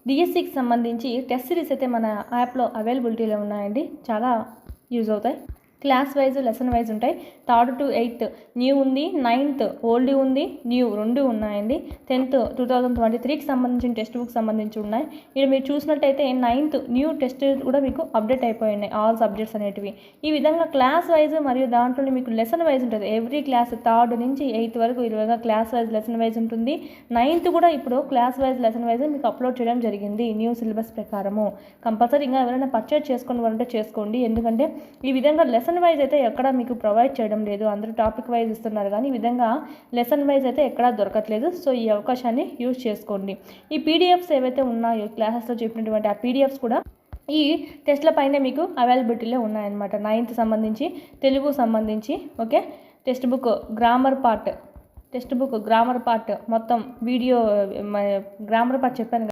డిఎస్సికి సంబంధించి test series అయితే మన యాప్లో అవైలబిలిటీలో ఉన్నాయండి. చాలా యూజ్ అవుతాయి. క్లాస్ వైజ్ లెసన్ వైజ్ ఉంటాయి. 3rd to 8th న్యూ ఉంది, 9th ఓల్డ్ ఉంది, న్యూ రెండు ఉన్నాయండి. 10th 2023కి సంబంధించిన టెక్స్ట్ బుక్ సంబంధించి ఉన్నాయి. ఇక్కడ మీరు చూసినట్టయితే 9th న్యూ టెస్ట్ కూడా మీకు అప్డేట్ అయిపోయి ఉన్నాయి, ఆల్ సబ్జెక్ట్స్ అనేటివి. ఈ విధంగా క్లాస్ వైజ్ మరియు దాంట్లోనే మీకు లెసన్ వైజ్ ఉంటుంది. ఎవ్రీ క్లాస్ 3rd నుంచి 8th వరకు ఈ విధంగా క్లాస్ వైజ్ లెసన్ వైజ్ ఉంటుంది. 9th కూడా ఇప్పుడు క్లాస్ వైజ్ లెసన్ వైజ్ మీకు అప్లోడ్ చేయడం జరిగింది న్యూ సిలబస్ ప్రకారము. కంపల్సరీ ఇంకా ఎవరైనా పర్చేజ్ చేసుకోండి వాళ్ళంటే చేసుకోండి. ఎందుకంటే ఈ విధంగా లెసన్ వైజ్ అయితే ఎక్కడ మీకు ప్రొవైడ్ చేయడం లేదు. అందరూ టాపిక్ వైజ్ ఇస్తున్నారు కానీ ఈ విధంగా లెసన్ వైజ్ అయితే ఎక్కడా దొరకట్లేదు. సో ఈ అవకాశాన్ని యూజ్ చేసుకోండి. ఈ పీడిఎఫ్స్ ఏవైతే ఉన్నాయో క్లాసెస్లో చెప్పినటువంటి ఆ పీడిఎఫ్స్ కూడా ఈ టెస్ట్ల పైన మీకు అవైలబిలిటీలో ఉన్నాయన్నమాట. 9th సంబంధించి, తెలుగు సంబంధించి, okay, text book grammar part మొత్తం వీడియో గ్రామర్ పార్ట్ చెప్పాను.